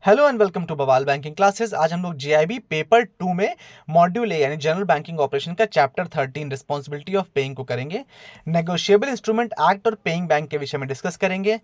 Hello and welcome to बवाल banking classes. आज हम लोग जीआईबी पेपर 2 में मॉड्यूल ए यानी जनरल बैंकिंग ऑपरेशन का चैप्टर 13 रिस्पॉन्सिबिलिटी ऑफ पेइंग को करेंगे। नेगोशिएबल इंस्ट्रूमेंट एक्ट और पेइंग बैंक के विषय में डिस्कस करेंगे।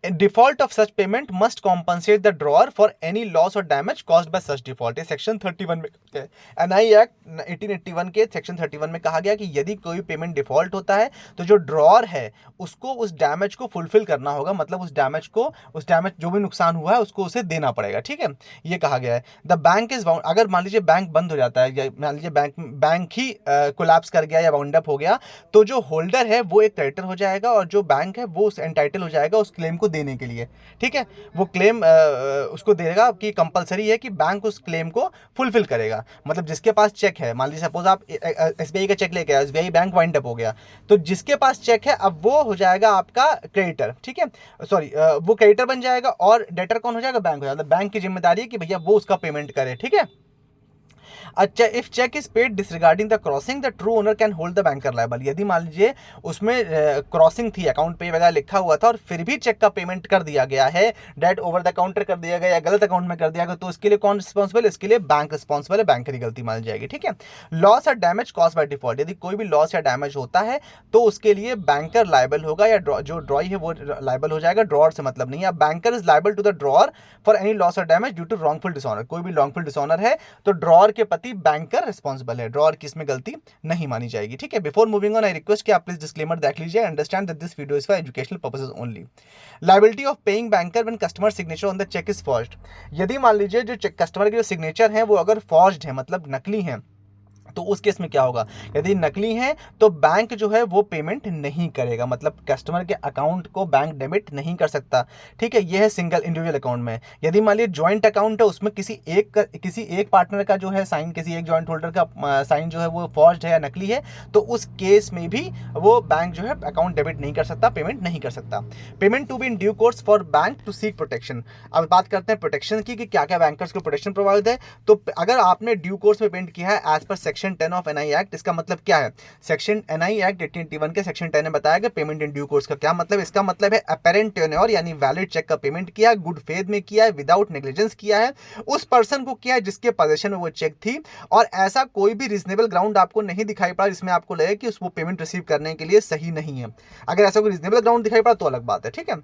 Default of such payment must compensate the drawer for any loss और damage caused by such default. ये सेक्शन 31 में एनआई एक्ट 1881 के सेक्शन 31 में कहा गया कि यदि कोई पेमेंट डिफॉल्ट होता है तो जो ड्रॉअर है उसको उस डैमेज को फुलफिल करना होगा, मतलब उस डैमेज जो भी नुकसान हुआ है उसको उसे देना पड़ेगा। ठीक है, ये कहा गया है। द बैंक इज बाउंड, अगर मान लीजिए बैंक बंद हो जाता है या मान लीजिए बैंक ही कोलैप्स कर गया या बाउंड अप हो गया, तो जो होल्डर है वो एक क्रेडिटर हो जाएगा और जो बैंक है वो एंटाइटल हो जाएगा उस क्लेम को देने के लिए। ठीक है, वो क्लेम उसको देगा कि कंपलसरी है कि बैंक उस क्लेम को फुलफिल करेगा। मतलब जिसके पास चेक है, मान लीजिए सपोज आप एसबीआई का चेक लेके आए, एसबीआई बैंक वाइंड अप हो गया, तो जिसके पास चेक है अब वो हो जाएगा आपका क्रेडिटर। ठीक है, सॉरी, वो क्रेडिटर बन जाएगा और डेटर कौन हो जाएगा? बैंक हो जाएगा। बैंक की जिम्मेदारी है कि भैया वो उसका पेमेंट करे। ठीक है, अच्छा, if cheque is paid disregarding the crossing the true owner can hold the banker liable. यदि मान लीजिए उसमें क्रॉसिंग थी, अकाउंट पे वगैरह लिखा हुआ था और फिर भी चेक का पेमेंट कर दिया गया है, डेट ओवर द काउंटर कर दिया गया या गलत अकाउंट में कर दिया गया, तो इसके लिए कौन रिस्पॉन्सिबल? इसके लिए बैंक रिस्पॉन्सिबल है, बैंक की गलती मानी जाएगी। ठीक है, लॉस और डैमेज कॉज बाय डिफॉल्ट, यदि कोई भी लॉस या डैमेज होता है तो उसके लिए बैंकर लायबल होगा या जो ड्रॉई है वो लायबल हो जाएगा। ड्रॉअर से मतलब नहीं है। Banker is liable to the drawer for any loss और damage due to wrongful dishonour. कोई भी रॉन्गफुल डिसऑनर है तो ड्रॉअर के प्रति बैंकर रिस्पॉन्सिबल है, ड्रॉअर की इसमें गलती नहीं मानी जाएगी। ठीक है, before moving on I request कि आप प्लीज डिस्क्लेमर देख लीजिए, understand that this video is for educational purposes only. Liability of paying banker when customer signature on the cheque is forged. यदि मान लीजिए जो कस्टमर के जो सिग्नेचर है वो अगर फॉर्ज्ड है, मतलब नकली है, तो उस केस में क्या होगा? यदि नकली है तो बैंक जो है वो पेमेंट नहीं करेगा, मतलब कस्टमर के अकाउंट को बैंक डेबिट नहीं कर सकता। ठीक है, ये है सिंगल इंडिविजुअल अकाउंट में। यदि मान लीजिए जॉइंट अकाउंट है, उसमें किसी एक पार्टनर का जो है साइन, किसी एक जॉइंट होल्डर का साइन जो है वो फॉर्ज्ड है या नकली है, तो उस केस में भी वो बैंक जो है अकाउंट डेबिट नहीं कर सकता, पेमेंट नहीं कर सकता। Payment to be in due course for bank to seek protection. अब बात करते हैं प्रोटेक्शन की कि क्या क्या बैंकर्स को प्रोटेक्शन प्रोवाइड है। तो अगर आपने ड्यू कोर्स में पेमेंट किया है as per section 10 of NI act, इसका मतलब क्या है? सेक्शन एनआई एक्ट 1881 के सेक्शन 10 ने बताया कि पेमेंट इन ड्यू कोर्स का क्या मतलब। इसका मतलब है अपेरेंट टेन्योर यानी वैलिड चेक का पेमेंट किया है, गुड फेथ में किया है, विदाउट नेग्लिजेंस किया है, उस पर्सन को किया है जिसके पोजीशन में वो चेक थी, और ऐसा कोई भी रीजनेबल ग्राउंड आपको नहीं दिखाई पड़ा जिसमें आपको लगे कि वो पेमेंट रिसीव करने के लिए सही नहीं है। अगर ऐसा कोई रीजनेबल ग्राउंड दिखाई पड़ा तो अलग बात है। ठीक है,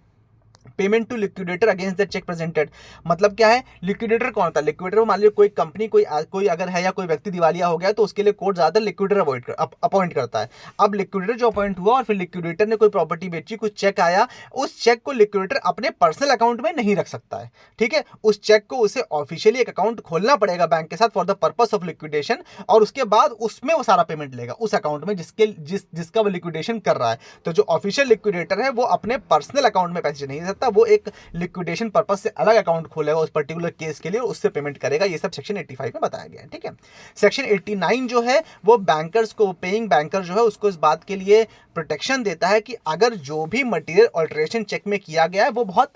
payment to liquidator against the cheque presented, मतलब क्या है? लिक्विडेटर कौन होता है? लिक्विडेटर मान लीजिए कोई कंपनी कोई अगर है या कोई व्यक्ति दिवालिया हो गया तो उसके लिए कोर्ट ज्यादातर लिक्विडेटर अपॉइंट करता है। अब लिक्विडेटर जो अपॉइंट हुआ और फिर लिक्विडेटर ने कोई प्रॉपर्टी बेची, कुछ चेक आया, उस चेक को लिक्विडेटर अपने पर्सनल अकाउंट में नहीं रख सकता है। ठीक है, उस चेक को उसे ऑफिशियली एक अकाउंट खोलना पड़ेगा बैंक के साथ for the purpose of liquidation, और उसके बाद उसमें वो सारा पेमेंट लेगा उस अकाउंट में जिसका वो लिक्विडेशन कर रहा है। तो जो ऑफिशियल लिक्विडेटर है वो अपने पर्सनल अकाउंट में पैसे नहीं सकता, वो एक लिक्विडेशन पर्पस से अलग अकाउंट खोलेगा उस पर्टिकुलर केस के लिए, उससे पेमेंट करेगा। ये सब सेक्शन 85 में बताया गया है। ठीक है, सेक्शन 89 जो है वो बैंकर्स को, पेइंग बैंकर जो है उसको इस बात के लिए प्रोटेक्शन देता है कि अगर जो भी मटेरियल ऑल्टरेशन चेक में किया गया है वो बहुत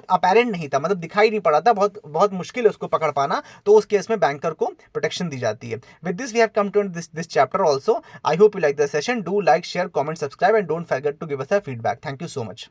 अपेरेंट नहीं था, मतलब दिखाई नहीं पड़ा था, बहुत मुश्किल है उसको पकड़ पाना, तो उस केस में बैंकर को प्रोटेक्शन दी जाती है। With this we have come to this chapter also. I hope you like the session. Do like, share, comment, subscribe and don't forget to give us a feedback. Thank you so much.